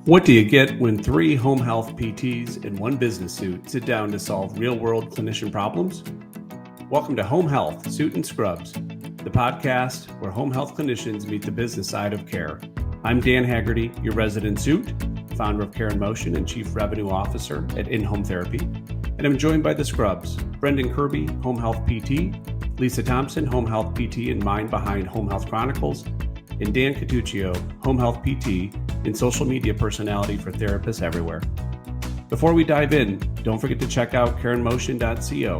What do you get when 3 home health PTs and 1 business suit sit down to solve real-world clinician problems? Welcome to Home Health, Suit and Scrubs, the podcast where home health clinicians meet the business side of care. I'm Dan Haggerty, your resident suit, founder of Care in Motion and Chief Revenue Officer at In-Home Therapy. And I'm joined by the Scrubs, Brendan Kirby, Home Health PT, Lisa Thompson, Home Health PT and mind behind Home Health Chronicles, and Dan Catuccio, Home Health PT and social media personality for therapists everywhere. Before we dive in, don't forget to check out careinmotion.co,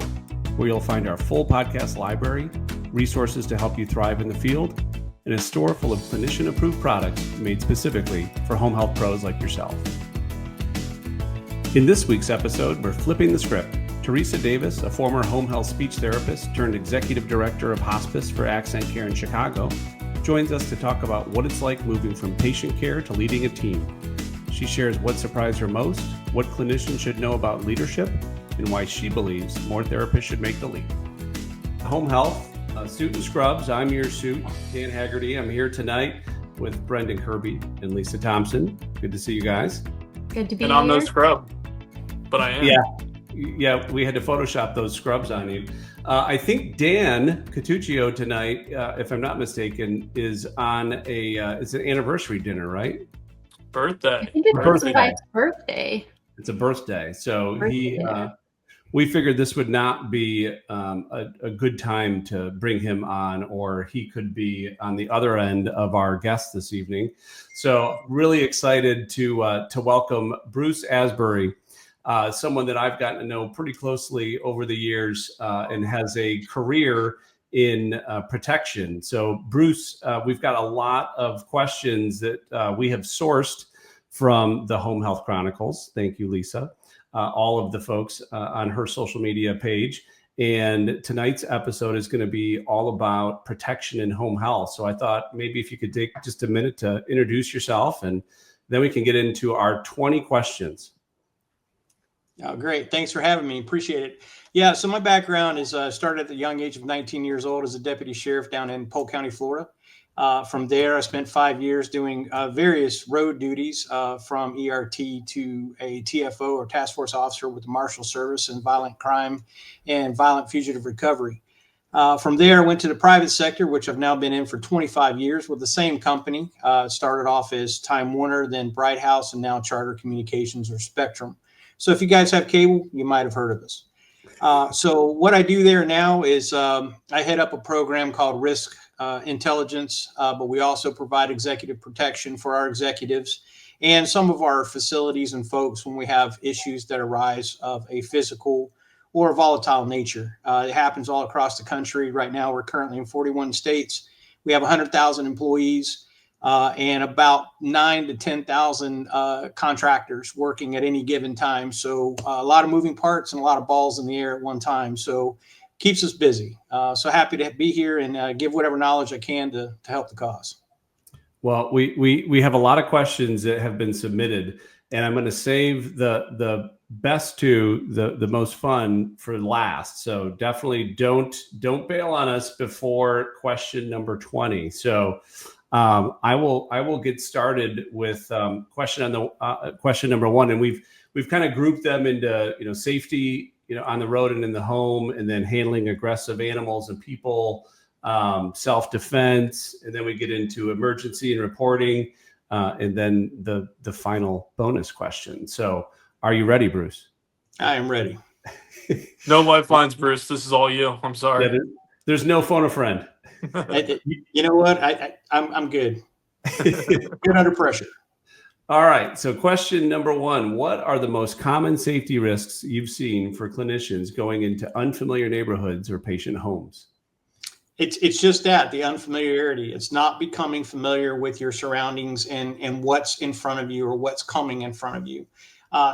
where you'll find our full podcast library, resources to help you thrive in the field, and a store full of clinician-approved products made specifically for home health pros like yourself. In this week's episode, we're flipping the script. Teresa Davis, a former home health speech therapist turned executive director of hospice for Accent Care in Chicago, joins us to talk about what it's like moving from patient care to leading a team. She shares what surprised her most, what clinicians should know about leadership, and why she believes more therapists should make the leap. Home Health, Suit and Scrubs. I'm your suit, Dan Haggerty. I'm here tonight with Brendan Kirby and Lisa Thompson. Good to see you guys. Good to be here. And I'm no scrub, but I am. Yeah, we had to Photoshop those scrubs on you. I think Dan Catuccio tonight, if I'm not mistaken, is on it's an anniversary dinner, right? Birthday. I think it's his wife's birthday. It's a birthday. So we figured this would not be a good time to bring him on, or he could be on the other end of our guest this evening. So really excited to welcome Bruce Asbury. Someone that I've gotten to know pretty closely over the years and has a career in protection. So Bruce, we've got a lot of questions that we have sourced from the Home Health Chronicles. Thank you, Lisa. All of the folks on her social media page. And tonight's episode is going to be all about protection in home health. So I thought maybe if you could take just a minute to introduce yourself, and then we can get into our 20 questions. Oh, great. Thanks for having me. Appreciate it. Yeah, so my background is started at the young age of 19 years old as a deputy sheriff down in Polk County, Florida. From there, I spent 5 years doing various road duties from ERT to a TFO or task force officer with the Marshal Service in violent crime and violent fugitive recovery. From there, I went to the private sector, which I've now been in for 25 years with the same company. Started off as Time Warner, then Bright House, and now Charter Communications or Spectrum. So if you guys have cable, you might have heard of us. So what I do there now is I head up a program called Risk Intelligence, but we also provide executive protection for our executives and some of our facilities and folks when we have issues that arise of a physical or volatile nature. It happens all across the country. Right now, we're currently in 41 states. We have 100,000 employees. And about 9,000 to 10,000 contractors working at any given time. So a lot of moving parts and a lot of balls in the air at one time. So keeps us busy. So happy to be here and give whatever knowledge I can to help the cause. Well, we have a lot of questions that have been submitted, and I'm going to save the best to the most fun for last. So definitely don't bail on us before question number 20. So I will get started with question number 1, and we've kind of grouped them into safety on the road and in the home, and then handling aggressive animals and people, self-defense, and then we get into emergency and reporting, and then the final bonus question. So are you ready, Bruce? I am ready. No lifelines, Bruce. This is all you. I'm sorry. Yeah, there's no phone a friend. You know what? I'm good. Good under pressure. All right. So question number 1, what are the most common safety risks you've seen for clinicians going into unfamiliar neighborhoods or patient homes? It's just that, the unfamiliarity. It's not becoming familiar with your surroundings and what's in front of you or what's coming in front of you.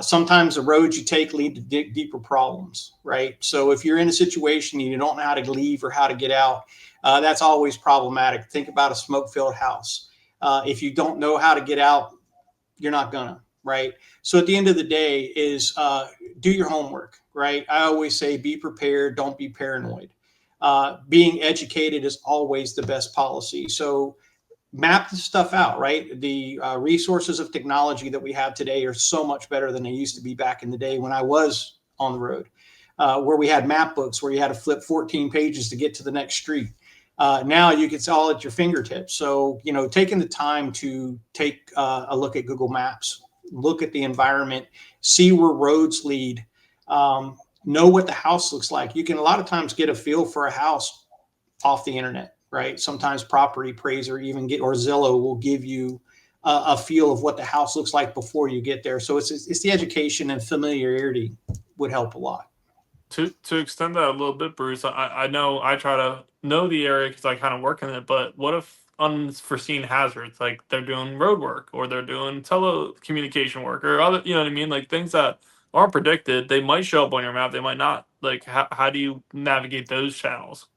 Sometimes the roads you take lead to deeper problems, right? So if you're in a situation and you don't know how to leave or how to get out, that's always problematic. Think about a smoke-filled house. If you don't know how to get out, you're not gonna, right? So at the end of the day is do your homework, right? I always say be prepared, don't be paranoid. Being educated is always the best policy. So map this stuff out, right? The resources of technology that we have today are so much better than they used to be back in the day when I was on the road, where we had map books where you had to flip 14 pages to get to the next street. Now it's all at your fingertips. So, taking the time to take a look at Google Maps, look at the environment, see where roads lead, know what the house looks like. You can a lot of times get a feel for a house off the internet, right? Sometimes Property Appraiser or Zillow will give you a feel of what the house looks like before you get there. So it's the education and familiarity would help a lot. To extend that a little bit, Bruce, I know I try to know the area because I kind of work in it, but what if unforeseen hazards, like they're doing road work or they're doing telecommunication work or other, you know what I mean? Like things that aren't predicted, they might show up on your map, they might not. Like how do you navigate those channels?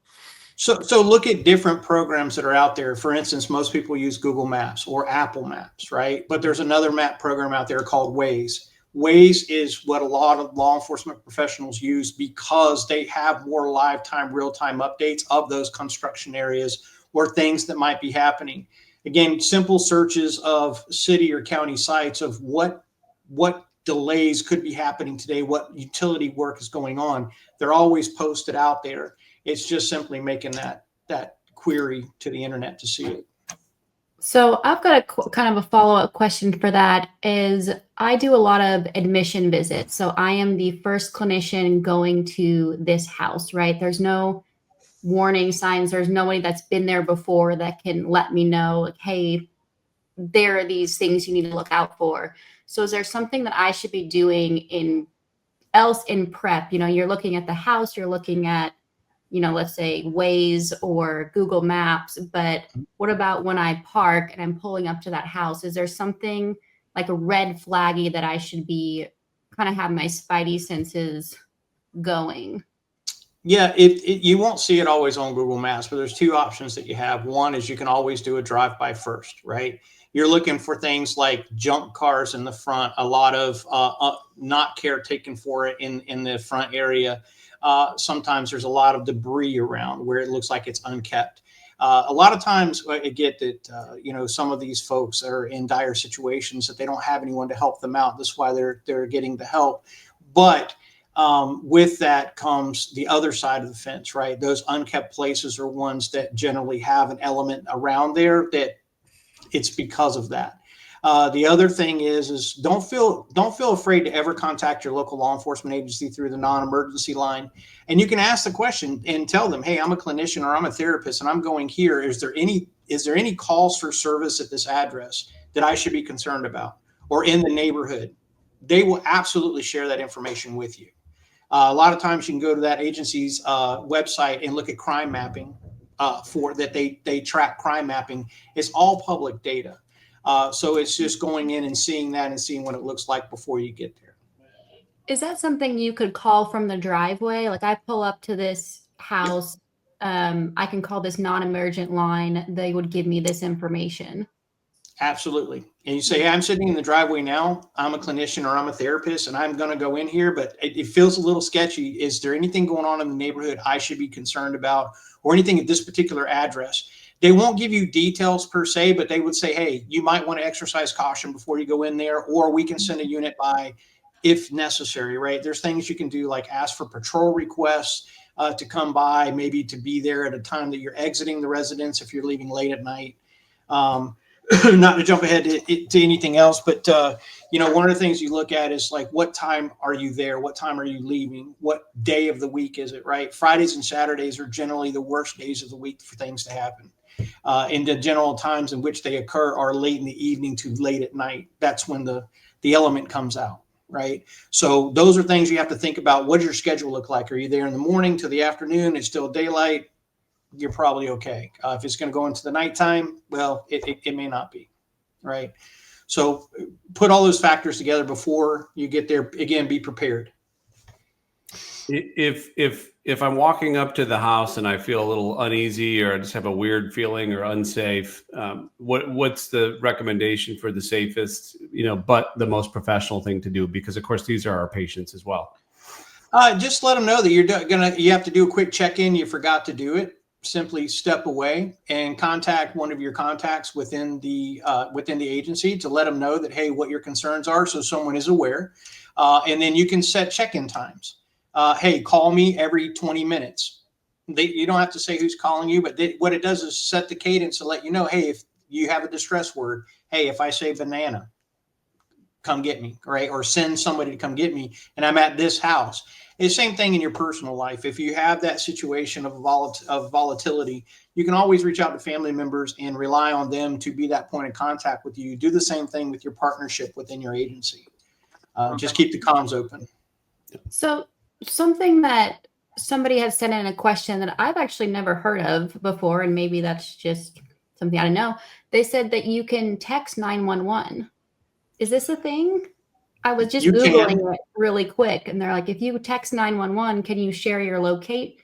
So look at different programs that are out there. For instance, most people use Google Maps or Apple Maps, right? But there's another map program out there called Waze. Waze is what a lot of law enforcement professionals use because they have more live time, real time updates of those construction areas or things that might be happening. Again, simple searches of city or county sites of what delays could be happening today, what utility work is going on. They're always posted out there. It's just simply making that query to the internet to see it. So I've got a kind of a follow-up question for that is I do a lot of admission visits. So I am the first clinician going to this house, right? There's no warning signs. There's nobody that's been there before that can let me know, like, hey, there are these things you need to look out for. So is there something that I should be doing in prep? You're looking at the house, you're looking at, let's say Waze or Google Maps, but what about when I park and I'm pulling up to that house? Is there something like a red flaggy that I should be kind of have my spidey senses going? Yeah, you won't see it always on Google Maps, but there's two options that you have. One is you can always do a drive-by first, right? You're looking for things like junk cars in the front, a lot of not care taken for it in the front area. Sometimes there's a lot of debris around where it looks like it's unkept. A lot of times I get that, some of these folks are in dire situations that they don't have anyone to help them out. That's why they're getting the help. But with that comes the other side of the fence, right? Those unkept places are ones that generally have an element around there that it's because of that. The other thing is don't feel afraid to ever contact your local law enforcement agency through the non-emergency line. And you can ask the question and tell them, hey, I'm a clinician or I'm a therapist and I'm going here. Is there any calls for service at this address that I should be concerned about or in the neighborhood? They will absolutely share that information with you. A lot of times you can go to that agency's website and look at crime mapping for that. They track crime mapping. It's all public data. So it's just going in and seeing that and seeing what it looks like before you get there. Is that something you could call from the driveway? Like I pull up to this house, I can call this non-emergent line. They would give me this information. Absolutely. And you say, hey, I'm sitting in the driveway now. I'm a clinician or I'm a therapist and I'm going to go in here, but it feels a little sketchy. Is there anything going on in the neighborhood I should be concerned about or anything at this particular address? They won't give you details per se, but they would say, hey, you might want to exercise caution before you go in there, or we can send a unit by if necessary, right? There's things you can do like ask for patrol requests to come by, maybe to be there at a time that you're exiting the residence if you're leaving late at night. Not to jump ahead to anything else, but one of the things you look at is like, what time are you there? What time are you leaving? What day of the week is it, right? Fridays and Saturdays are generally the worst days of the week for things to happen. And the general times in which they occur are late in the evening to late at night. That's when the element comes out, right? So those are things you have to think about. What does your schedule look like? Are you there in the morning to the afternoon? It's still daylight. You're probably okay. If it's going to go into the nighttime, well, it may not be, right? So put all those factors together before you get there. Again, be prepared. If I'm walking up to the house and I feel a little uneasy or I just have a weird feeling or unsafe, what's the recommendation for the safest, but the most professional thing to do? Because of course these are our patients as well. Just let them know that you have to do a quick check-in. You forgot to do it. simply step away and contact one of your contacts within the agency to let them know that, hey, what your concerns are, so someone is aware. And then you can set check-in times. Hey, call me every 20 minutes. You don't have to say who's calling you, but what it does is set the cadence to let you know, hey, if you have a distress word, hey, if I say banana, come get me, right? Or send somebody to come get me, and I'm at this house. It's the same thing in your personal life. If you have that situation of volatility, you can always reach out to family members and rely on them to be that point of contact with you. Do the same thing with your partnership within your agency. Just keep the comms open. So something that somebody has sent in a question that I've actually never heard of before, and maybe that's just something I don't know. They said that you can text 911. Is this a thing? I was just Googling it really quick, and they're like, if you text 911, can you share your location,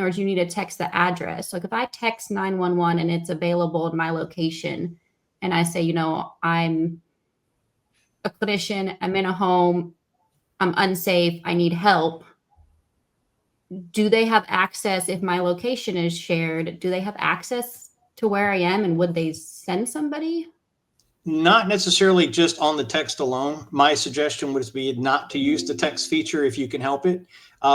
or do you need to text the address? Like if I text 911 and it's available in my location, and I say, I'm a clinician, I'm in a home, I'm unsafe, I need help. Do they have access if my location is shared? Do they have access to where I am, and would they send somebody? Not necessarily just on the text alone. My suggestion would be not to use the text feature if you can help it,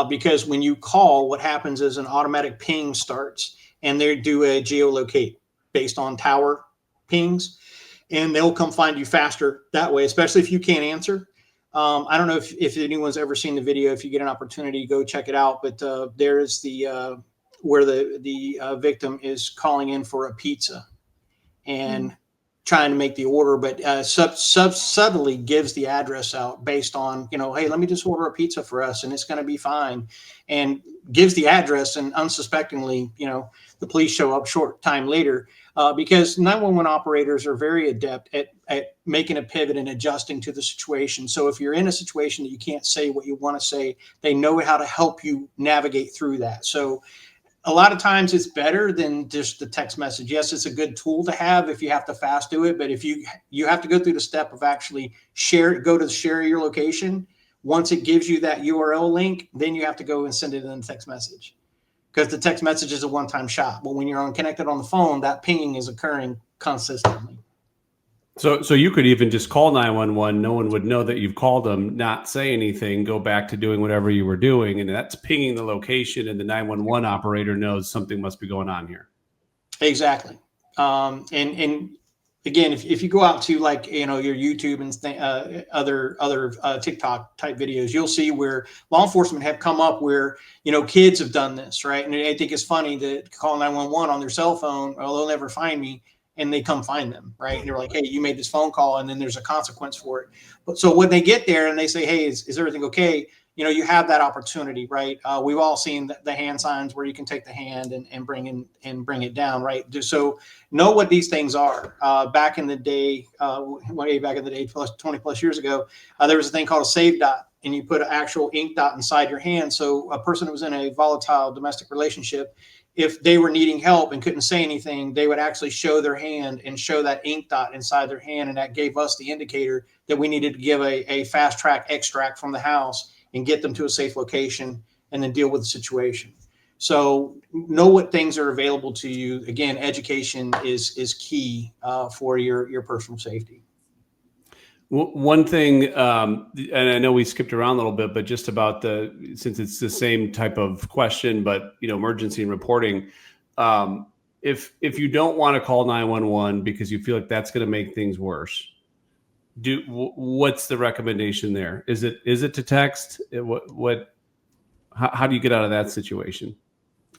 because when you call, what happens is an automatic ping starts, and they do a geolocate based on tower pings, and they'll come find you faster that way, especially if you can't answer. I don't know if anyone's ever seen the video. If you get an opportunity, go check it out. But there is the where the victim is calling in for a pizza and trying to make the order, but subtly gives the address out based on, hey, let me just order a pizza for us and it's going to be fine, and gives the address, and unsuspectingly, the police show up short time later, because 911 operators are very adept at making a pivot and adjusting to the situation. So if you're in a situation that you can't say what you want to say, they know how to help you navigate through that. So a lot of times it's better than just the text message. Yes, it's a good tool to have if you have to fast do it, but if you have to go through the step of actually go to share your location. Once it gives you that URL link, then you have to go and send it in a text message, because the text message is a one-time shot. But when you're connected on the phone, that pinging is occurring consistently. So you could even just call 911. No one would know that you've called them, not say anything, go back to doing whatever you were doing. And that's pinging the location, and the 911 operator knows something must be going on here. Exactly. And again, if you go out to your YouTube and other TikTok type videos, you'll see where law enforcement have come up where, kids have done this, right? And I think it's funny to call 911 on their cell phone, or they'll never find me. And they come find them, right? And they're like, hey, you made this phone call, and then there's a consequence for it. But so when they get there and they say, hey, is everything okay? You have that opportunity, right? We've all seen the hand signs where you can take the hand and bring it down, right? So know what these things are. Back in the day, way back in the day, 20 plus years ago, there was a thing called a save dot, and you put an actual ink dot inside your hand. So a person who was in a volatile domestic relationship, if they were needing help and couldn't say anything, they would actually show their hand and show that ink dot inside their hand. And that gave us the indicator that we needed to give a fast track extract from the house and get them to a safe location and then deal with the situation. So know what things are available to you. Again, education is key for your personal safety. One thing, and I know we skipped around a little bit, but just about since it's the same type of question, but emergency and reporting, if you don't want to call 911 because you feel like that's going to make things worse, what's the recommendation there? Is it to text? How do you get out of that situation?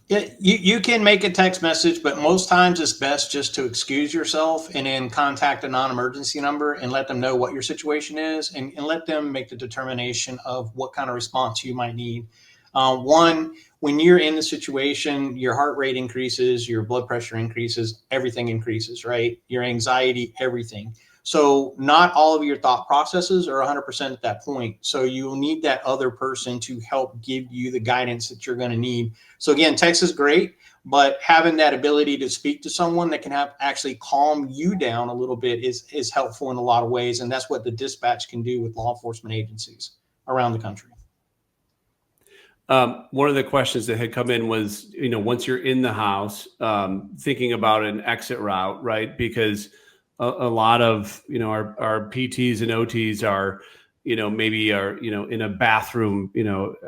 Yeah, you can make a text message, but most times it's best just to excuse yourself and then contact a non-emergency number and let them know what your situation is, and let them make the determination of what kind of response you might need. When you're in the situation, your heart rate increases, your blood pressure increases, everything increases, right? Your anxiety, everything. So not all of your thought processes are 100% at that point. So you'll need that other person to help give you the guidance that you're going to need. So again, text is great, but having that ability to speak to someone that can actually calm you down a little bit is helpful in a lot of ways. And that's what the dispatch can do with law enforcement agencies around the country. One of the questions that had come in was, once you're in the house, thinking about an exit route, right? Because a lot of, our PTs and OTs are, maybe are, in a bathroom,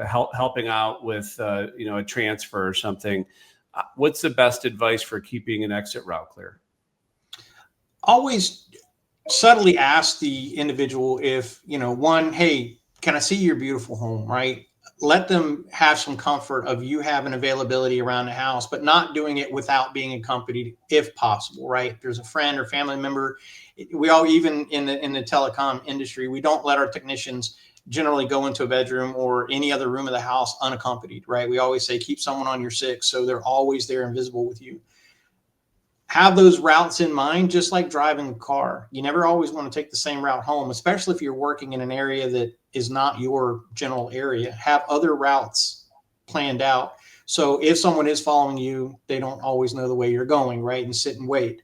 helping out with, a transfer or something. What's the best advice for keeping an exit route clear? Always subtly ask the individual if, one, hey, can I see your beautiful home, right? Let them have some comfort of you having availability around the house, but not doing it without being accompanied if possible, right? If there's a friend or family member, we all, even in the telecom industry, we don't let our technicians generally go into a bedroom or any other room of the house unaccompanied, right? We always say keep someone on your six, so they're always there and visible with you. Have those routes in mind, just like driving a car. You never always want to take the same route home, especially if you're working in an area that is not your general area. Have other routes planned out. So if someone is following you, they don't always know the way you're going, right? And sit and wait.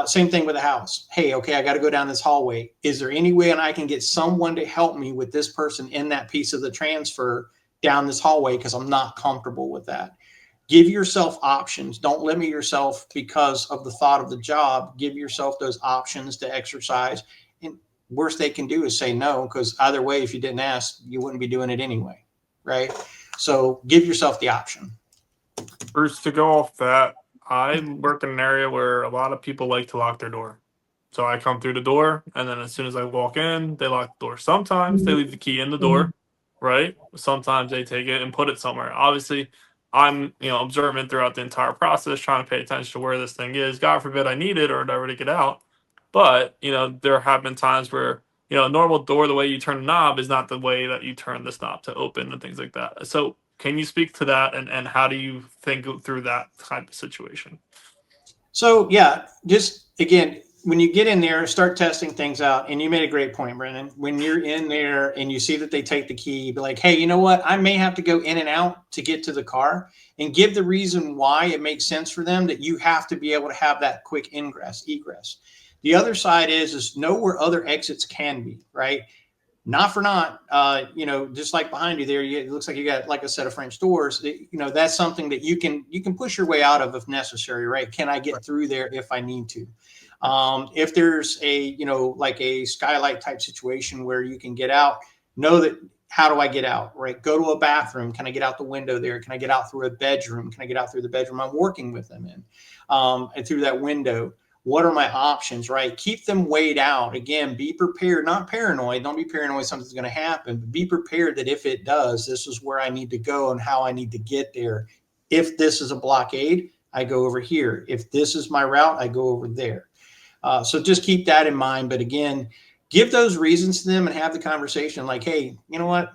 Same thing with a house. Hey, okay, I got to go down this hallway. Is there any way I can get someone to help me with this person in that piece of the transfer down this hallway? Because I'm not comfortable with that. Give yourself options. Don't limit yourself because of the thought of the job. Give yourself those options to exercise. And worst they can do is say no, because either way, if you didn't ask, you wouldn't be doing it anyway, right? So give yourself the option. Bruce, to go off that, I work in an area where a lot of people like to lock their door. So I come through the door, and then as soon as I walk in, they lock the door. Sometimes they leave the key in the door, right? Sometimes they take it and put it somewhere. Obviously, I'm observant throughout the entire process, trying to pay attention to where this thing is. God forbid I need it or never to get out. But there have been times where a normal door, the way you turn a knob is not the way that you turn this knob to open and things like that. So can you speak to that, and how do you think through that type of situation? So yeah, just again, when you get in there, start testing things out. And you made a great point, Brennan. When you're in there and you see that they take the key, be like, hey, you know what? I may have to go in and out to get to the car, and give the reason why it makes sense for them that you have to be able to have that quick egress. The other side is know where other exits can be, right? Not for not, just like behind you there, it looks like you got like a set of French doors. That's something that you can push your way out of if necessary, right? Can I get through there if I need to? If there's a, like a skylight type situation where you can get out, know that how do I get out, right? Go to a bathroom. Can I get out the window there? Can I get out through a bedroom? Can I get out through the bedroom I'm working with them in, and through that window? What are my options, right? Keep them weighed out. Again, be prepared, not paranoid. Don't be paranoid something's going to happen, but be prepared that if it does, this is where I need to go and how I need to get there. If this is a blockade, I go over here. If this is my route, I go over there. So just keep that in mind. But again, give those reasons to them and have the conversation like, hey, you know what?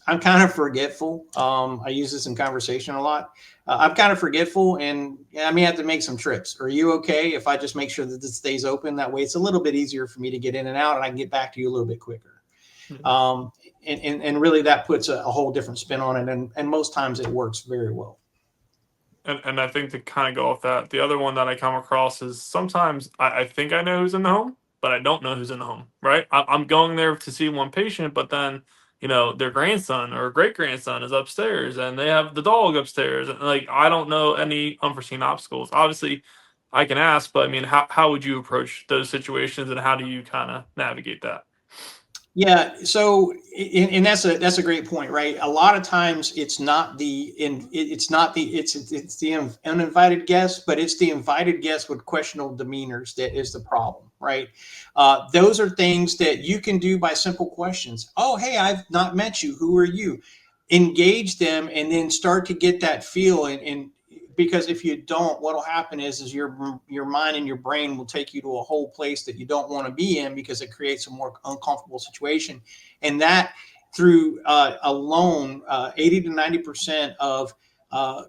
I'm kind of forgetful. I use this in conversation a lot. I'm kind of forgetful, and I may have to make some trips. Are you okay if I just make sure that this stays open? That way it's a little bit easier for me to get in and out, and I can get back to you a little bit quicker. And really that puts a whole different spin on it. And most times it works very well. And I think to kind of go off that, the other one that I come across is sometimes I think I know who's in the home, but I don't know who's in the home, right? I'm going there to see one patient, but then, their grandson or great grandson is upstairs and they have the dog upstairs. And like, I don't know any unforeseen obstacles. Obviously, I can ask, but I mean, how would you approach those situations and how do you kind of navigate that? Yeah. So, and that's a great point, right? A lot of times it's not it's the uninvited guest, but it's the invited guest with questionable demeanors that is the problem, right? Those are things that you can do by simple questions. Oh, hey, I've not met you. Who are you? Engage them and then start to get that feel. And because if you don't, what'll happen is your mind and your brain will take you to a whole place that you don't want to be in because it creates a more uncomfortable situation. And that through alone, 80 to 90% of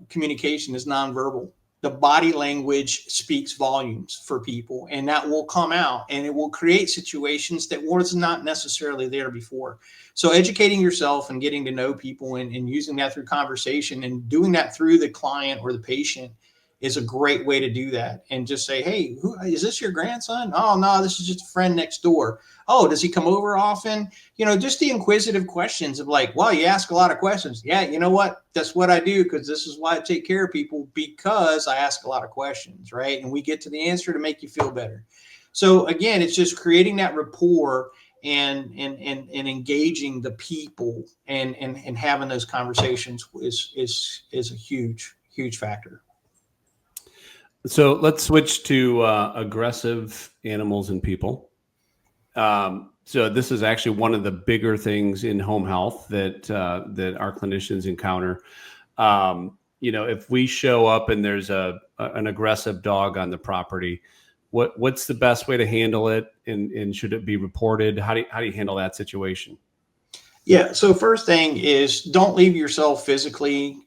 communication is nonverbal. The body language speaks volumes for people, and that will come out and it will create situations that was not necessarily there before. So educating yourself and getting to know people and using that through conversation and doing that through the client or the patient is a great way to do that. And just say, hey, is this your grandson? Oh, no, this is just a friend next door. Oh, does he come over often? Just the inquisitive questions of like, well, you ask a lot of questions. Yeah, you know what? That's what I do, because this is why I take care of people, because I ask a lot of questions, right? And we get to the answer to make you feel better. So again, it's just creating that rapport and engaging the people and having those conversations is a huge factor. So let's switch to aggressive animals and people. So this is actually one of the bigger things in home health that our clinicians encounter. If we show up and there's an aggressive dog on the property, what's the best way to handle it, and should it be reported? How do you handle that situation? Yeah. So first thing is, don't leave yourself physically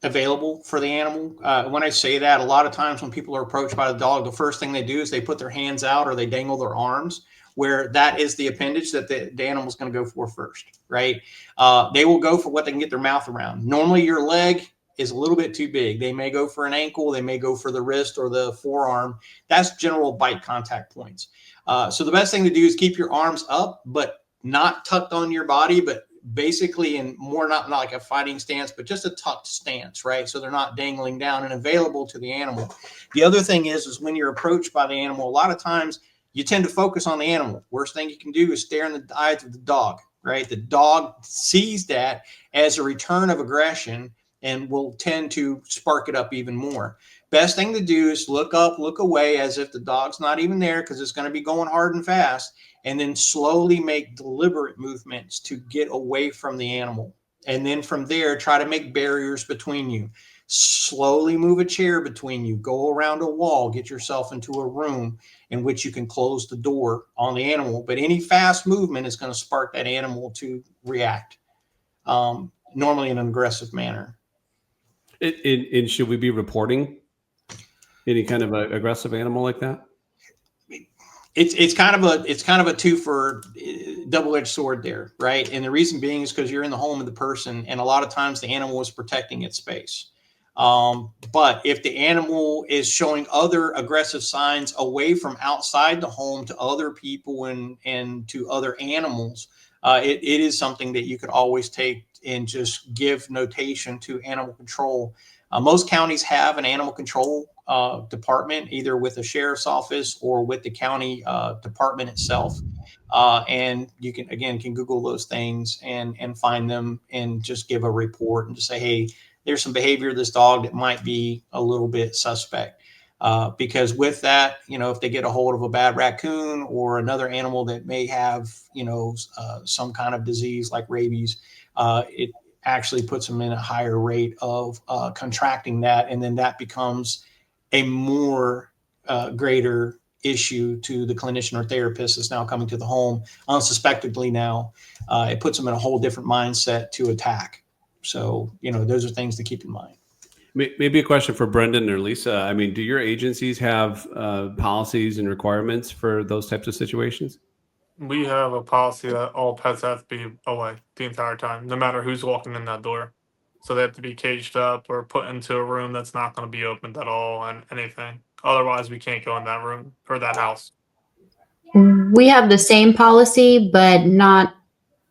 available for the animal. When I say that, a lot of times when people are approached by the dog, the first thing they do is they put their hands out or they dangle their arms, where that is the appendage that the animal is going to go for first, right? They will go for what they can get their mouth around. Normally your leg is a little bit too big. They may go for an ankle, they may go for the wrist or the forearm. That's general bite contact points. So the best thing to do is keep your arms up, but not tucked on your body, but basically in more not like a fighting stance, but just a tucked stance, right? So they're not dangling down and available to the animal. The other thing is when you're approached by the animal, a lot of times you tend to focus on the animal. Worst thing you can do is stare in the eyes of the dog, right? The dog sees that as a return of aggression and will tend to spark it up even more. Best thing to do is look up, look away as if the dog's not even there, because it's going to be going hard and fast, and then slowly make deliberate movements to get away from the animal. And then from there, try to make barriers between you. Slowly move a chair between you, go around a wall, get yourself into a room in which you can close the door on the animal. But any fast movement is going to spark that animal to react, normally in an aggressive manner. And should we be reporting any kind of a aggressive animal like that? It's kind of a two for double-edged sword there, right? And the reason being is because you're in the home of the person, and a lot of times the animal is protecting its space. But if the animal is showing other aggressive signs away from outside the home to other people and to other animals, it is something that you could always take and just give notation to animal control. Most counties have an animal control department, either with the sheriff's office or with the county department itself. And you can Google those things and find them and just give a report and just say, hey, there's some behavior of this dog that might be a little bit suspect. Because with that, if they get a hold of a bad raccoon or another animal that may have, some kind of disease like rabies, it actually puts them in a higher rate of contracting that. And then that becomes a more greater issue to the clinician or therapist that's now coming to the home unsuspectedly. Now it puts them in a whole different mindset to attack. So, those are things to keep in mind. Maybe a question for Brendan or Lisa. I mean, do your agencies have policies and requirements for those types of situations? We have a policy that all pets have to be away the entire time, no matter who's walking in that door. So they have to be caged up or put into a room that's not going to be opened at all and anything. Otherwise, we can't go in that room or that house. We have the same policy, but not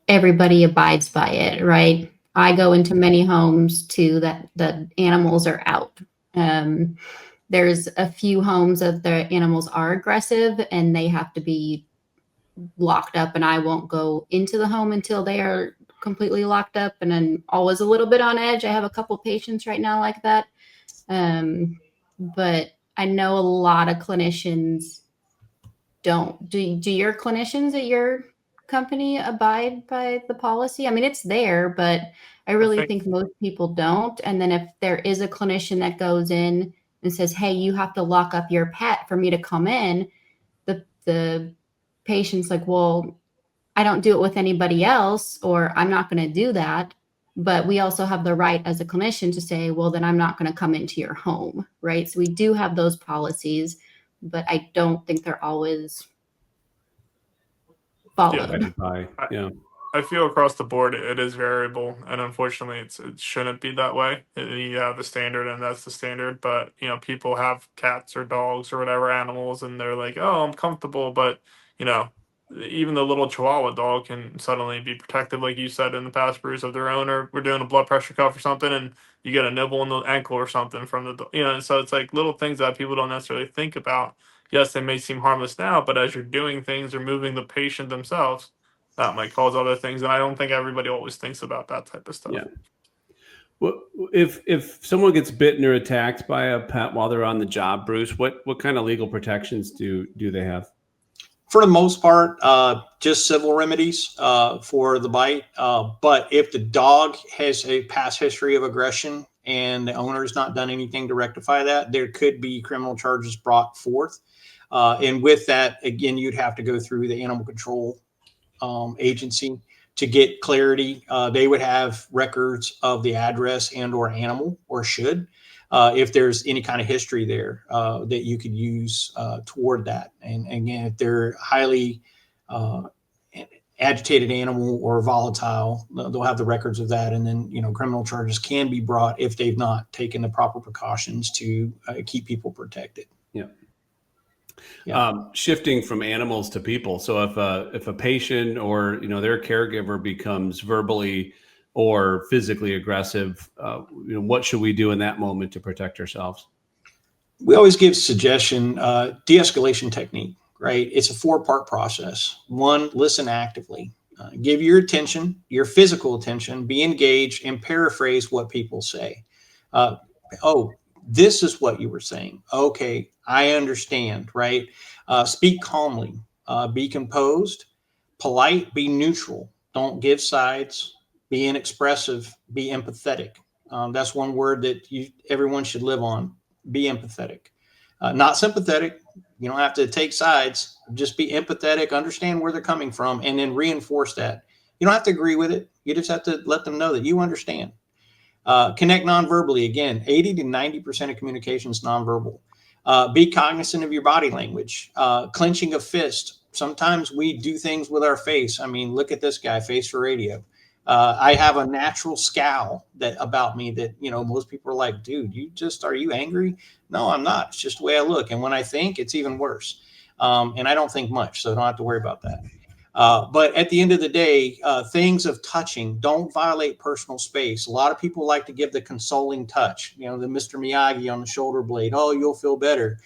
everybody abides by it, right? I go into many homes too that the animals are out. There's a few homes that the animals are aggressive and they have to be locked up, and I won't go into the home until they are completely locked up. And I'm always a little bit on edge. I have a couple patients right now like that. But I know a lot of clinicians don't. Do your clinicians at your company abide by the policy? I mean, it's there, but I really think most people don't. And then if there is a clinician that goes in and says, hey, you have to lock up your pet for me to come in, the patient's like, well, I don't do it with anybody else, or I'm not going to do that. But we also have the right as a clinician to say, well, then I'm not going to come into your home, right? So we do have those policies, but I don't think they're always followed. Yeah. I feel across the board it is variable, and unfortunately, it shouldn't be that way. You have the standard, and that's the standard. But people have cats or dogs or whatever animals, and they're like, "Oh, I'm comfortable," but you know, even the little Chihuahua dog can suddenly be protective, like you said in the past, Bruce, of their owner. We're doing a blood pressure cuff or something, and you get a nibble in the ankle or something from so it's like little things that people don't necessarily think about. Yes, they may seem harmless now, but as you're doing things or moving the patient themselves, that might cause other things. And I don't think everybody always thinks about that type of stuff. Yeah. Well, if someone gets bitten or attacked by a pet while they're on the job, Bruce, what kind of legal protections do they have? For the most part, just civil remedies for the bite. But if the dog has a past history of aggression and the owner's not done anything to rectify that, there could be criminal charges brought forth. And with that, again, you'd have to go through the animal control agency to get clarity. They would have records of the address and or animal, or should, if there's any kind of history there that you could use toward that. And again, if they're highly agitated animal or volatile, they'll have the records of that. And then, criminal charges can be brought if they've not taken the proper precautions to keep people protected. Yeah. Yeah. Shifting from animals to people. So if a patient or their caregiver becomes verbally or physically aggressive, what should we do in that moment to protect ourselves? We always give suggestion, de-escalation technique, right? It's a 4-part process. 1, listen actively. Give your attention, your physical attention, be engaged, and paraphrase what people say. Oh, this is what you were saying. Okay, I understand, right? Speak calmly, be composed, polite, be neutral. Don't give sides, be inexpressive, be empathetic. That's one word that everyone should live on. Be empathetic, not sympathetic. You don't have to take sides. Just be empathetic, understand where they're coming from, and then reinforce that. You don't have to agree with it. You just have to let them know that you understand. Connect nonverbally. Again, 80 to 90% of communication is nonverbal. Be cognizant of your body language. Clenching a fist. Sometimes we do things with our face. I mean, look at this guy, face for radio. I have a natural scowl about me that, most people are like, dude, are you angry? No, I'm not. It's just the way I look. And when I think, it's even worse. And I don't think much, so I don't have to worry about that. But at the end of the day, things of touching don't violate personal space. A lot of people like to give the consoling touch, the Mr. Miyagi on the shoulder blade. Oh, you'll feel better.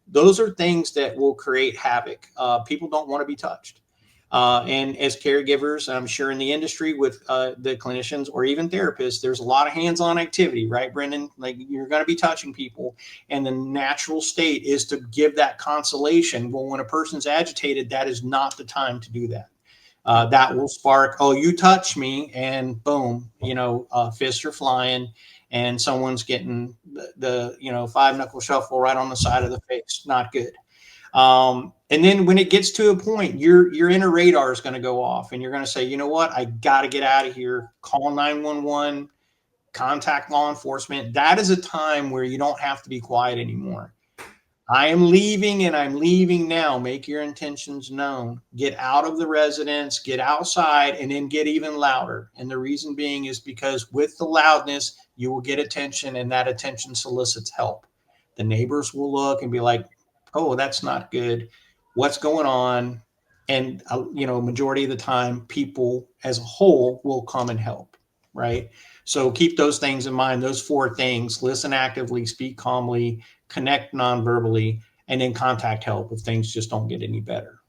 Those are things that will create havoc. People don't want to be touched. And as caregivers, I'm sure in the industry with the clinicians or even therapists, there's a lot of hands-on activity, right, Brendan? Like, you're going to be touching people, and the natural state is to give that consolation. Well, when a person's agitated, that is not the time to do that. That will spark, oh, you touch me, and boom, fists are flying, and someone's getting the 5-knuckle shuffle right on the side of the face. Not good. And then when it gets to a point, your inner radar is going to go off, and you're going to say, you know what, I got to get out of here. Call 911, contact law enforcement. That is a time where you don't have to be quiet anymore. I am leaving, and I'm leaving now. Make your intentions known. Get out of the residence, get outside, and then get even louder. And the reason being is because with the loudness, you will get attention, and that attention solicits help. The neighbors will look and be like, oh, that's not good. What's going on? And, majority of the time, people as a whole will come and help, right? So keep those things in mind, those 4 things: listen actively, speak calmly, connect non-verbally, and then contact help if things just don't get any better.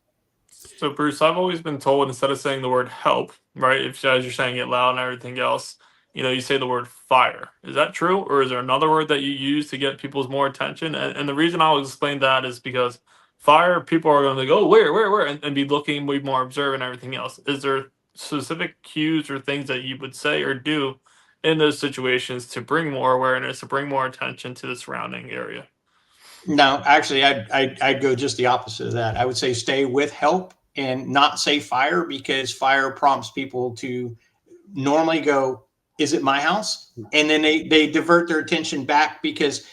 So, Bruce, I've always been told, instead of saying the word help, right, if as you're saying it loud and everything else, you say the word fire. Is that true? Or is there another word that you use to get people's more attention? And the reason I'll explain that is because fire, people are going to go, where, and be looking, be more observant and everything else. Is there specific cues or things that you would say or do in those situations to bring more awareness, to bring more attention to the surrounding area? No, actually, I'd go just the opposite of that. I would say stay with help and not say fire, because fire prompts people to normally go, is it my house? And then they divert their attention back, because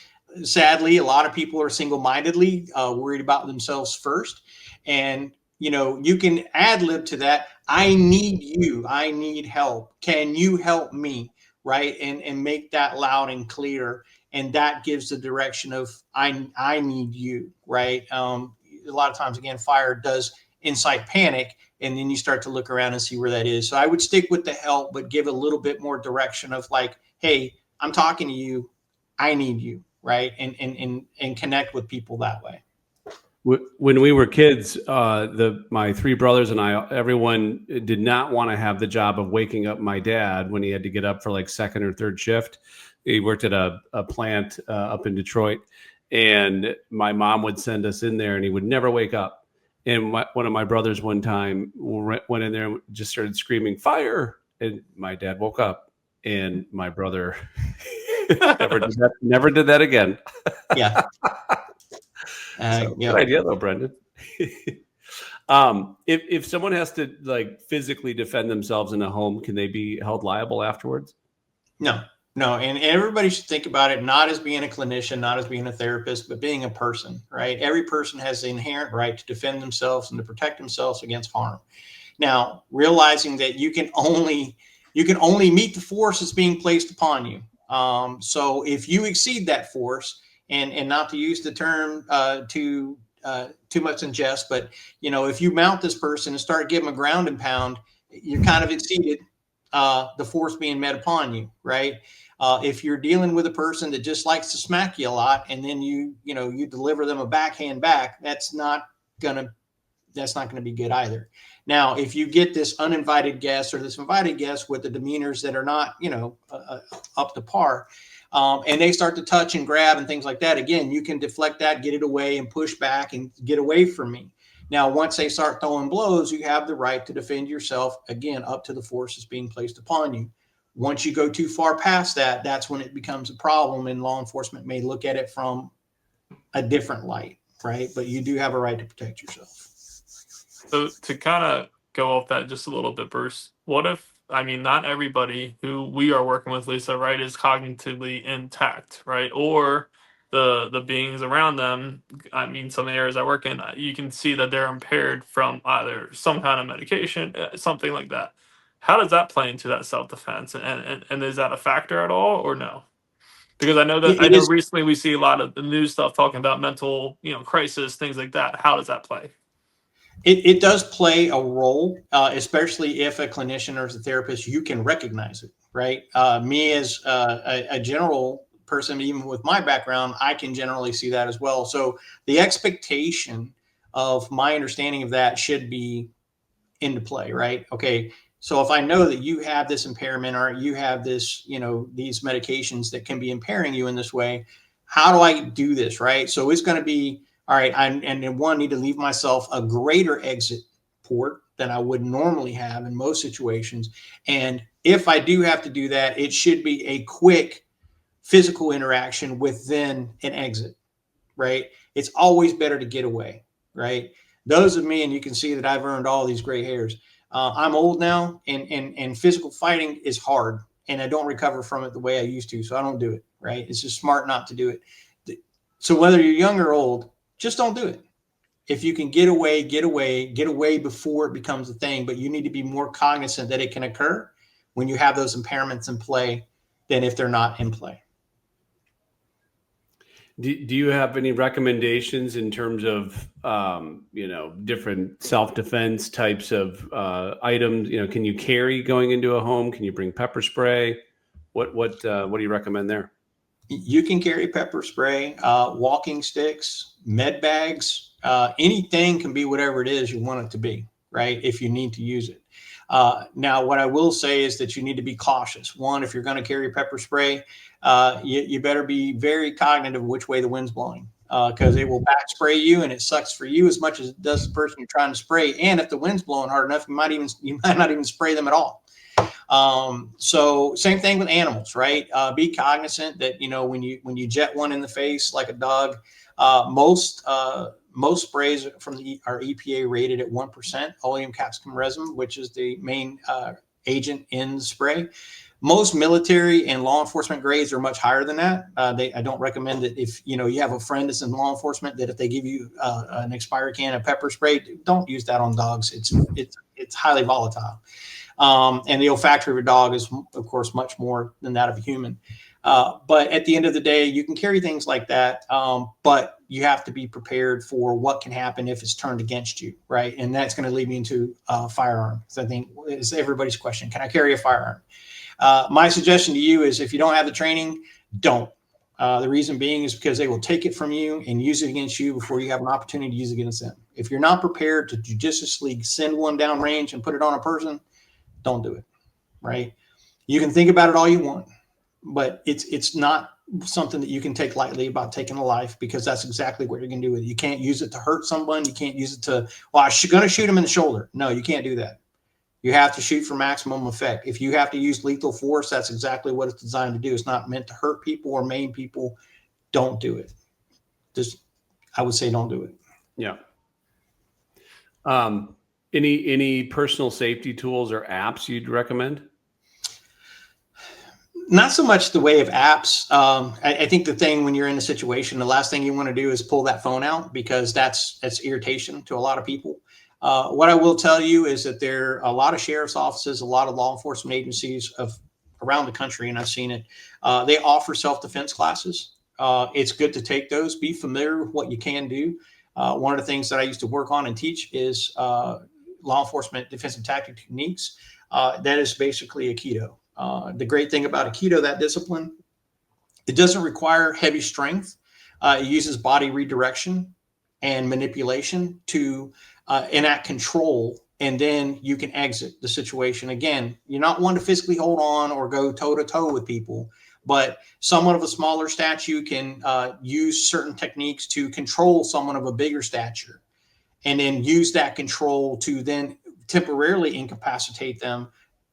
sadly, a lot of people are single-mindedly worried about themselves first. And you can ad lib to that. I need you. I need help. Can you help me? Right. And make that loud and clear. And that gives the direction of I need you. Right. A lot of times, again, fire does incite panic. And then you start to look around and see where that is. So I would stick with the help, but give a little bit more direction of like, hey, I'm talking to you. I need you. Right. And connect with people that way. When we were kids, my three brothers and I, everyone did not want to have the job of waking up my dad when he had to get up for like second or third shift. He worked at a plant up in Detroit, and my mom would send us in there, and he would never wake up. And one of my brothers one time went in there and just started screaming, "Fire!" And my dad woke up, and my brother never did that again. Yeah. Good idea though, Brendan. If someone has to like physically defend themselves in a home, can they be held liable afterwards? No. And everybody should think about it not as being a clinician, not as being a therapist, but being a person, right? Every person has the inherent right to defend themselves and to protect themselves against harm. Now, realizing that you can only meet the force that's being placed upon you. So if you exceed that force, and not to use the term too much in jest, but if you mount this person and start giving them a ground and pound, you're kind of exceeded the force being met upon you, right? If you're dealing with a person that just likes to smack you a lot, and then you deliver them a backhand back, that's not gonna be good either. Now, if you get this uninvited guest or this invited guest with the demeanors that are not up to par, and they start to touch and grab and things like that, again, you can deflect that, get it away, and push back and get away from me. Now, once they start throwing blows, you have the right to defend yourself, again, up to the force that's being placed upon you. Once you go too far past that, that's when it becomes a problem, and law enforcement may look at it from a different light, right? But you do have a right to protect yourself. So to kind of go off that just a little bit, Bruce, what if, not everybody who we are working with, Lisa, right, is cognitively intact, right? Or the beings around them, some areas I work in, you can see that they're impaired from either some kind of medication, something like that. How does that play into that self-defense? And is that a factor at all or no? Because I know recently we see a lot of the news stuff talking about mental, crisis, things like that. How does that play? It does play a role, especially if a clinician or as a therapist, you can recognize it, right? Me as a general person, even with my background, I can generally see that as well. So the expectation of my understanding of that should be into play, right? Okay, so if I know that you have this impairment or you have this, these medications that can be impairing you in this way, how do I do this, right? So it's going to be, all right, I need to leave myself a greater exit port than I would normally have in most situations. And if I do have to do that, it should be a quick physical interaction within an exit, right? It's always better to get away, right? Those of me, and you can see that I've earned all these gray hairs. I'm old now, and physical fighting is hard, and I don't recover from it the way I used to, so I don't do it, right? It's just smart not to do it. So whether you're young or old, just don't do it. If you can get away before it becomes a thing, but you need to be more cognizant that it can occur when you have those impairments in play than if they're not in play. Do you have any recommendations in terms of, different self-defense types of items? Can you carry going into a home? Can you bring pepper spray? What do you recommend there? You can carry pepper spray, walking sticks, med bags, anything can be whatever it is you want it to be, right? If you need to use it. Now, what I will say is that you need to be cautious. One, if you're going to carry pepper spray, you better be very cognitive of which way the wind's blowing, because it will back spray you, and it sucks for you as much as it does the person you're trying to spray. And if the wind's blowing hard enough, you might not even spray them at all. So same thing with animals, right? Be cognizant that, when you jet one in the face like a dog, most sprays are EPA rated at 1% oleum capsicum resin, which is the main agent in the spray. Most military and law enforcement grades are much higher than that. I don't recommend that if you have a friend that's in law enforcement, that if they give you an expired can of pepper spray, don't use that on dogs. It's highly volatile, and the olfactory of a dog is, of course, much more than that of a human. But at the end of the day, you can carry things like that, but you have to be prepared for what can happen if it's turned against you, right? And that's going to lead me into firearm. So I think it's everybody's question: can I carry a firearm? My suggestion to you is if you don't have the training, don't. The reason being is because they will take it from you and use it against you before you have an opportunity to use it against them. If you're not prepared to judiciously send one down range and put it on a person, don't do it, right? You can think about it all you want, but it's not something that you can take lightly about taking a life, because that's exactly what you're going to do with it. You can't use it to hurt someone. You can't use it to, well, I'm going to shoot him in the shoulder. No, you can't do that. You have to shoot for maximum effect. If you have to use lethal force, that's exactly what it's designed to do. It's not meant to hurt people or maim people. Don't do it. I would say don't do it. Yeah. Any personal safety tools or apps you'd recommend? Not so much the way of apps. I think the thing when you're in a situation, the last thing you want to do is pull that phone out, because that's irritation to a lot of people. What I will tell you is that there are a lot of sheriff's offices, a lot of law enforcement agencies around the country, and I've seen it. They offer self-defense classes. It's good to take those. Be familiar with what you can do. One of the things that I used to work on and teach is law enforcement defensive tactic techniques. That is basically Aikido. The great thing about Aikido, that discipline, it doesn't require heavy strength. It uses body redirection and manipulation to enact control, and then you can exit the situation. Again, you're not one to physically hold on or go toe to toe with people, but someone of a smaller stature can use certain techniques to control someone of a bigger stature, and then use that control to then temporarily incapacitate them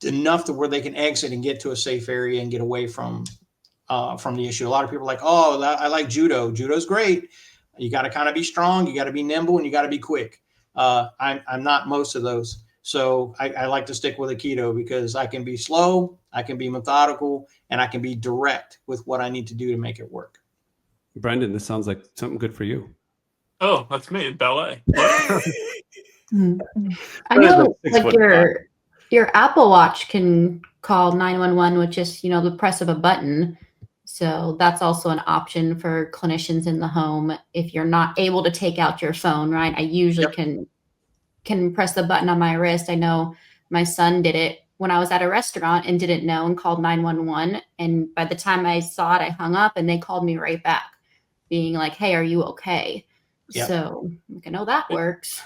enough to where they can exit and get to a safe area and get away from the issue. A lot of people are like, oh, I like judo. Judo's great. You got to kind of be strong. You got to be nimble, and you got to be quick. I'm not most of those. So I like to stick with Aikido, because I can be slow, I can be methodical, and I can be direct with what I need to do to make it work. Brendan, this sounds like something good for you. Oh, that's me. Ballet. I know, like your Apple Watch can call 911 with just, the press of a button. So that's also an option for clinicians in the home. If you're not able to take out your phone, right? I usually can press the button on my wrist. I know my son did it when I was at a restaurant and didn't know and called 911. And by the time I saw it, I hung up and they called me right back being like, hey, are you okay? Yep. So I know that works.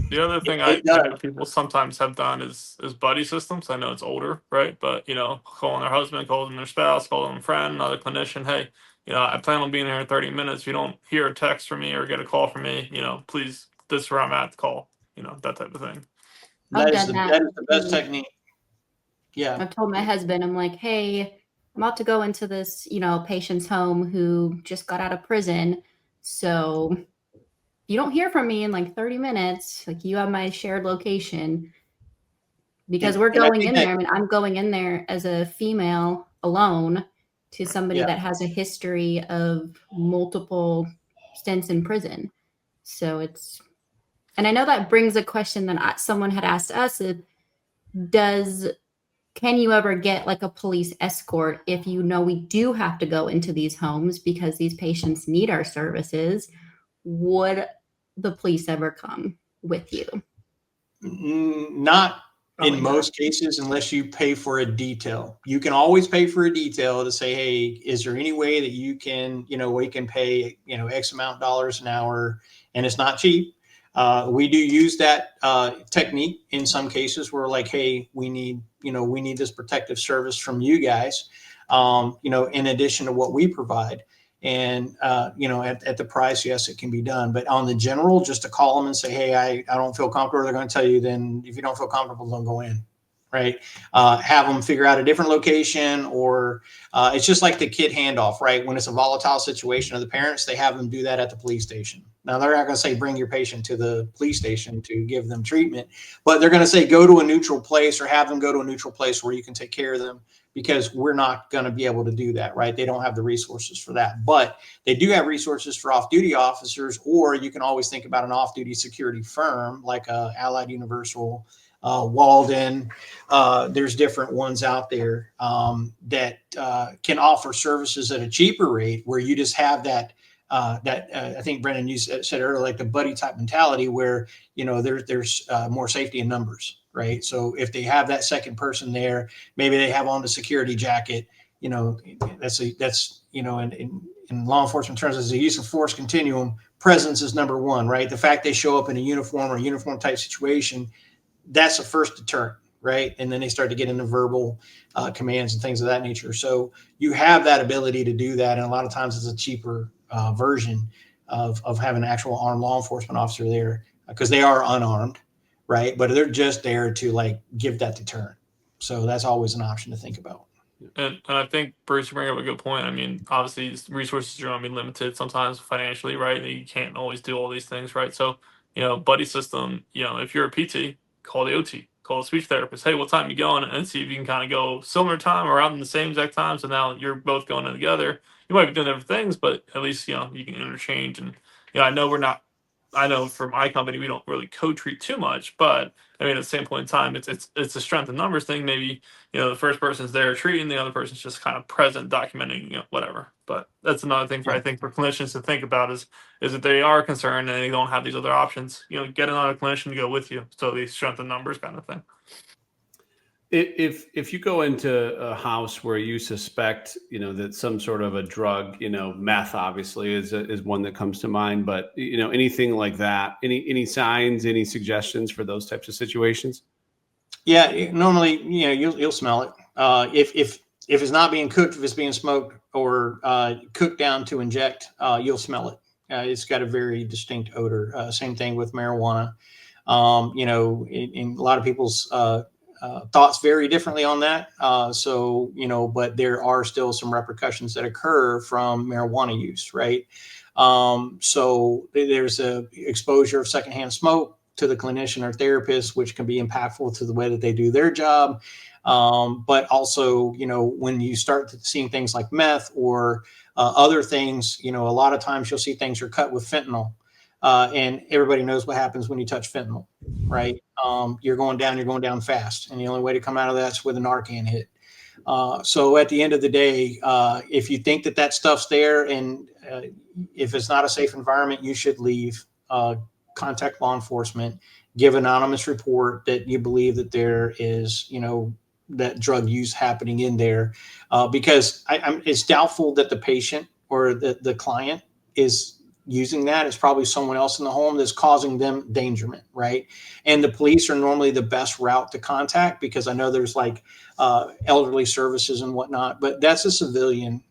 The other thing I know people sometimes have done is buddy systems. I know it's older, right? But, calling their husband, calling their spouse, calling a friend, another clinician. Hey, I plan on being here in 30 minutes. If you don't hear a text from me or get a call from me, please, this is where I'm at, call, that type of thing. That is the best technique. Yeah. I've told my husband, I'm like, hey, I'm about to go into this, patient's home who just got out of prison. So you don't hear from me in like 30 minutes, like you have my shared location, because we're going in there. I mean, I'm going in there as a female alone to somebody that has a history of multiple stints in prison. So and I know that brings a question that someone had asked us, can you ever get like a police escort if we do have to go into these homes because these patients need our services? Would the police ever come with you? Not in most cases, unless you pay for a detail. You can always pay for a detail to say, hey, is there any way that you can, we can pay, X amount of dollars an hour, and it's not cheap. We do use that technique in some cases where like, hey, we need this protective service from you guys, in addition to what we provide. And, at the price, yes, it can be done. But on the general, just to call them and say, hey, I don't feel comfortable, they're going to tell you, then if you don't feel comfortable, don't go in. right? Have them figure out a different location, or it's just like the kid handoff, right? When it's a volatile situation of the parents, they have them do that at the police station. Now, they're not going to say bring your patient to the police station to give them treatment, but they're going to say go to a neutral place, or have them go to a neutral place where you can take care of them, because we're not going to be able to do that, right? They don't have the resources for that, but they do have resources for off-duty officers, or you can always think about an off-duty security firm like Allied Universal, Walden. There's different ones out there that can offer services at a cheaper rate, where you just have that I think Brendan, you said earlier, like the buddy type mentality, where there's more safety in numbers, right? So if they have that second person there, maybe they have on the security jacket. That's in law enforcement terms, as a use of force continuum, presence is number one, right? The fact they show up in a uniform or uniform type situation, that's a first deterrent, right? And then they start to get into verbal commands and things of that nature. So you have that ability to do that, and a lot of times it's a cheaper version of having an actual armed law enforcement officer there, because they are unarmed, right? But they're just there to like give that deterrent. So that's always an option to think about. And I think, Bruce, you bring up a good point. I mean, obviously, resources are going to be limited sometimes financially, right? You can't always do all these things, right? So, buddy system, if you're a PT, call the OT, call a speech therapist. Hey, what time you going? And see if you can kind of go similar time or out in the same exact time. So now you're both going in together. You might be doing different things, but at least, you can interchange. And, I know for my company, we don't really co-treat too much, but I mean, at the same point in time, it's a strength in numbers thing. Maybe, the first person's there treating, the other person's just kind of present, documenting, whatever. But that's another thing I think for clinicians to think about is that they are concerned and they don't have these other options. Get another clinician to go with you. So the strength in numbers kind of thing. If you go into a house where you suspect, that some sort of a drug, meth obviously is one that comes to mind, but anything like that, any signs, any suggestions for those types of situations? Yeah, normally, you'll smell it. If it's not being cooked, if it's being smoked or cooked down to inject, you'll smell it. It's got a very distinct odor. Same thing with marijuana. In a lot of people's thoughts vary differently on that. But there are still some repercussions that occur from marijuana use, right? So there's a exposure of secondhand smoke to the clinician or therapist, which can be impactful to the way that they do their job. But also, when you start seeing things like meth or other things, a lot of times you'll see things are cut with fentanyl. And everybody knows what happens when you touch fentanyl, right? You're going down fast. And the only way to come out of that's with a Narcan hit. So at the end of the day, if you think that stuff's there, and if it's not a safe environment, you should leave. Contact law enforcement, give anonymous report that you believe that there is, that drug use happening in there, because it's doubtful that the patient or the client is using that. It's probably someone else in the home that's causing them endangerment, right? And the police are normally the best route to contact, because I know there's like elderly services and whatnot, but that's a civilian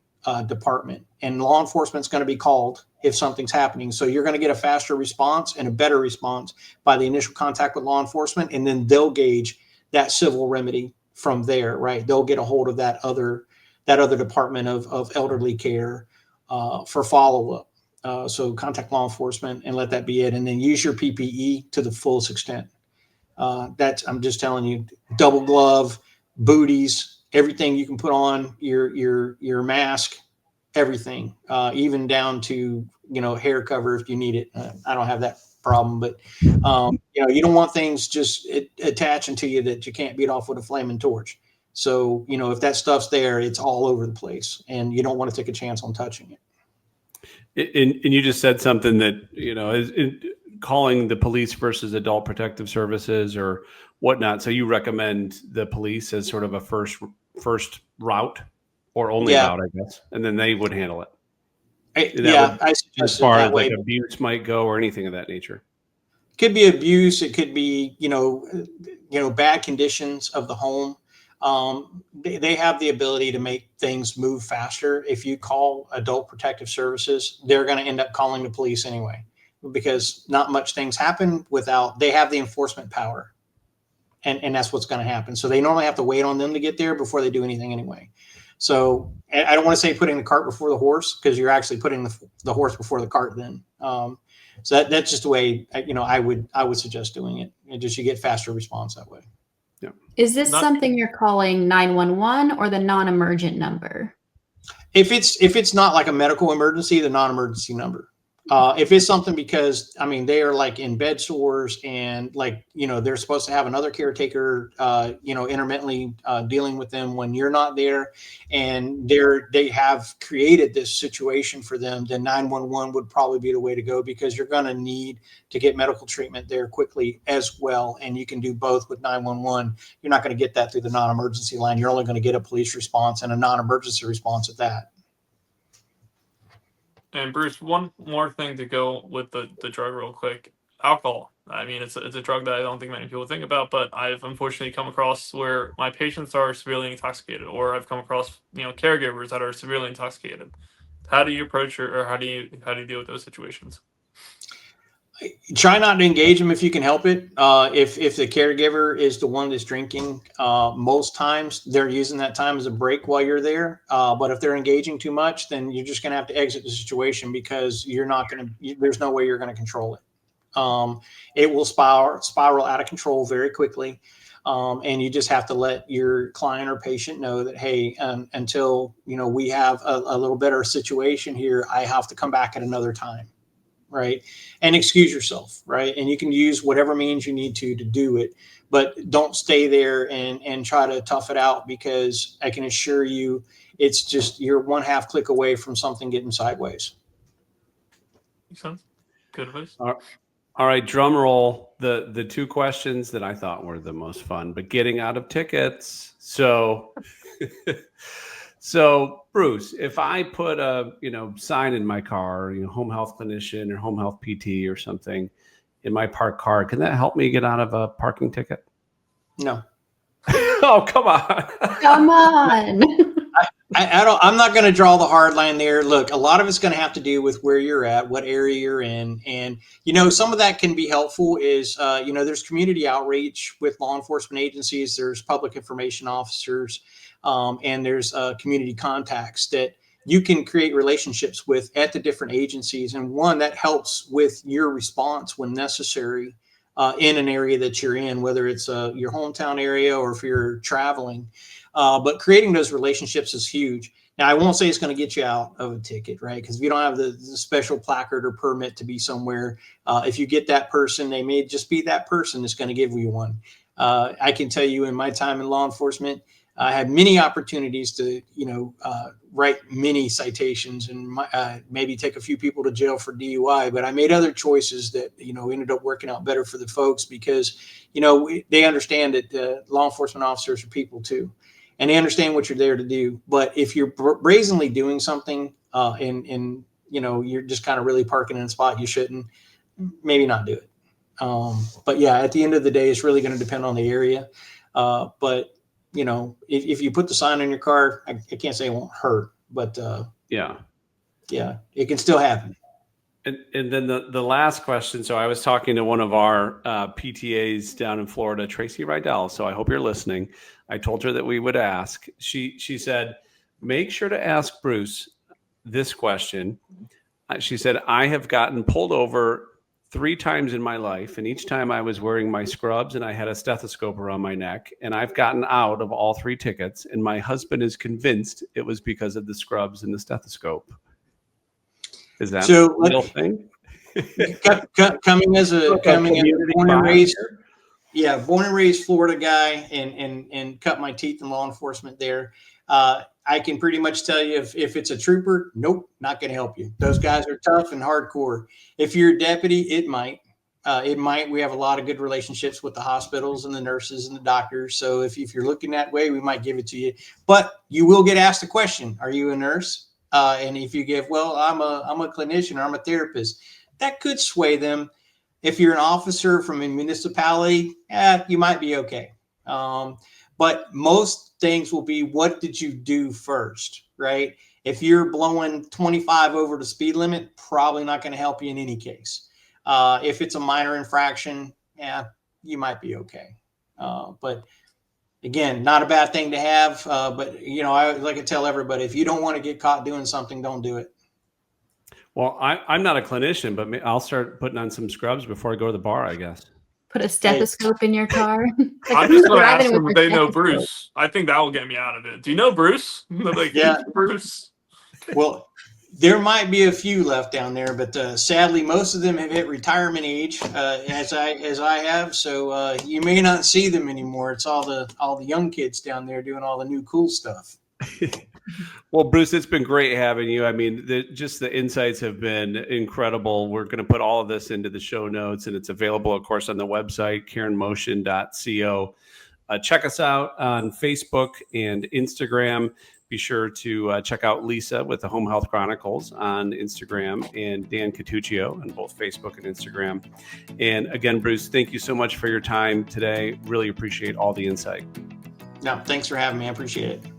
department, and law enforcement's going to be called if something's happening. So you're going to get a faster response and a better response by the initial contact with law enforcement, and then they'll gauge that civil remedy from there, right? They'll get a hold of that other department of elderly care for follow-up. So contact law enforcement and let that be it, and then use your PPE to the fullest extent. I'm just telling you, double glove, booties, everything you can put on, your mask, everything, even down to hair cover if you need it. I don't have that problem, but you don't want things just attaching to you that you can't beat off with a flaming torch. So if that stuff's there, it's all over the place, and you don't want to take a chance on touching it. And you just said something that is calling the police versus adult protective services or whatnot. So you recommend the police as sort of a first route, or only route, I guess, and then they would handle it. I suggest as far it that as way. like abuse might go, or anything of that nature. It could be abuse. It could be bad conditions of the home. They have the ability to make things move faster. If you call adult protective services, they're going to end up calling the police anyway, because not much things happen without, they have the enforcement power. And that's what's going to happen. So they normally have to wait on them to get there before they do anything anyway. So I don't want to say putting the cart before the horse, because you're actually putting the horse before the cart then. So that's just the way, I would suggest doing it. You get faster response that way. Yeah. Is this something you're calling 911 or the non-emergent number? If it's not like a medical emergency, the non-emergency number. If it's something because, they are like in bed sores and they're supposed to have another caretaker, intermittently dealing with them when you're not there, and they have created this situation for them, then 911 would probably be the way to go, because you're going to need to get medical treatment there quickly as well. And you can do both with 911. You're not going to get that through the non-emergency line. You're only going to get a police response and a non-emergency response at that. And Bruce, one more thing to go with the drug real quick. Alcohol. It's a drug that I don't think many people think about, but I've unfortunately come across where my patients are severely intoxicated, or I've come across, caregivers that are severely intoxicated. How do you approach or how do you deal with those situations? Try not to engage them if you can help it. If the caregiver is the one that's drinking, most times they're using that time as a break while you're there. But if they're engaging too much, then you're just going to have to exit the situation, because there's no way you're going to control it. It will spiral out of control very quickly. And you just have to let your client or patient know that, hey, until we have a little better situation here, I have to come back at another time. Right. And excuse yourself. Right. And you can use whatever means you need to do it, but don't stay there and try to tough it out, because I can assure you it's just, you're one half click away from something getting sideways. Makes sense. Good advice. All right. Drum roll. The two questions that I thought were the most fun, but getting out of tickets. So Bruce, if I put a sign in my car, home health clinician or home health PT or something in my parked car, can that help me get out of a parking ticket? No. Oh, come on. Come on. I'm not going to draw the hard line there. Look, a lot of it's going to have to do with where you're at, what area you're in. And, some of that can be helpful is, there's community outreach with law enforcement agencies. There's public information officers, and there's community contacts that you can create relationships with at the different agencies. And one that helps with your response when necessary in an area that you're in, whether it's your hometown area or if you're traveling. But creating those relationships is huge. Now, I won't say it's going to get you out of a ticket, right? Because if you don't have the special placard or permit to be somewhere, if you get that person, they may just be that person that's going to give you one. I can tell you in my time in law enforcement, I had many opportunities to, write many citations and maybe take a few people to jail for DUI. But I made other choices that, ended up working out better for the folks, because, they understand that law enforcement officers are people too. And they understand what you're there to do. But if you're brazenly doing something and you're just kind of really parking in a spot you shouldn't, maybe not do it. But yeah, at the end of the day, it's really going to depend on the area. But if you put the sign on your car, I can't say it won't hurt, but yeah, it can still happen. And then the last question. So I was talking to one of our PTAs down in Florida, Tracy Rydell. So I hope you're listening. I told her that we would ask. She said, make sure to ask Bruce this question. She said, I have gotten pulled over 3 times in my life, and each time I was wearing my scrubs and I had a stethoscope around my neck, and I've gotten out of all 3 tickets, and my husband is convinced it was because of the scrubs and the stethoscope. Is that a real thing? Coming as a born and raised Florida guy, and cut my teeth in law enforcement there. I can pretty much tell you if it's a trooper, nope, not going to help you. Those guys are tough and hardcore. If you're a deputy, it might. We have a lot of good relationships with the hospitals and the nurses and the doctors. So if you're looking that way, we might give it to you. But you will get asked a question: are you a nurse? And if you give, well, I'm a clinician or I'm a therapist, that could sway them. If you're an officer from a municipality, you might be okay. But most things will be, what did you do first, right? If you're blowing 25 over the speed limit, probably not going to help you in any case. If it's a minor infraction, you might be okay. But again, not a bad thing to have. But I like to tell everybody, if you don't want to get caught doing something, don't do it. Well, I'm not a clinician, but I'll start putting on some scrubs before I go to the bar, I guess. Put a stethoscope in your car. I'm just going to ask driving them with if a they know stethoscope. Bruce. I think that will get me out of it. Do you know Bruce? Like, Yeah. Bruce. Well, there might be a few left down there, but sadly, most of them have hit retirement age, as I have. So you may not see them anymore. It's all the young kids down there doing all the new cool stuff. Well, Bruce, it's been great having you. I mean, the insights have been incredible. We're going to put all of this into the show notes, and it's available, of course, on the website, karenmotion.co. Check us out on Facebook and Instagram. Be sure to check out Lisa with the Home Health Chronicles on Instagram and Dan Catuccio on both Facebook and Instagram. And again, Bruce, thank you so much for your time today. Really appreciate all the insight. No, thanks for having me. I appreciate it.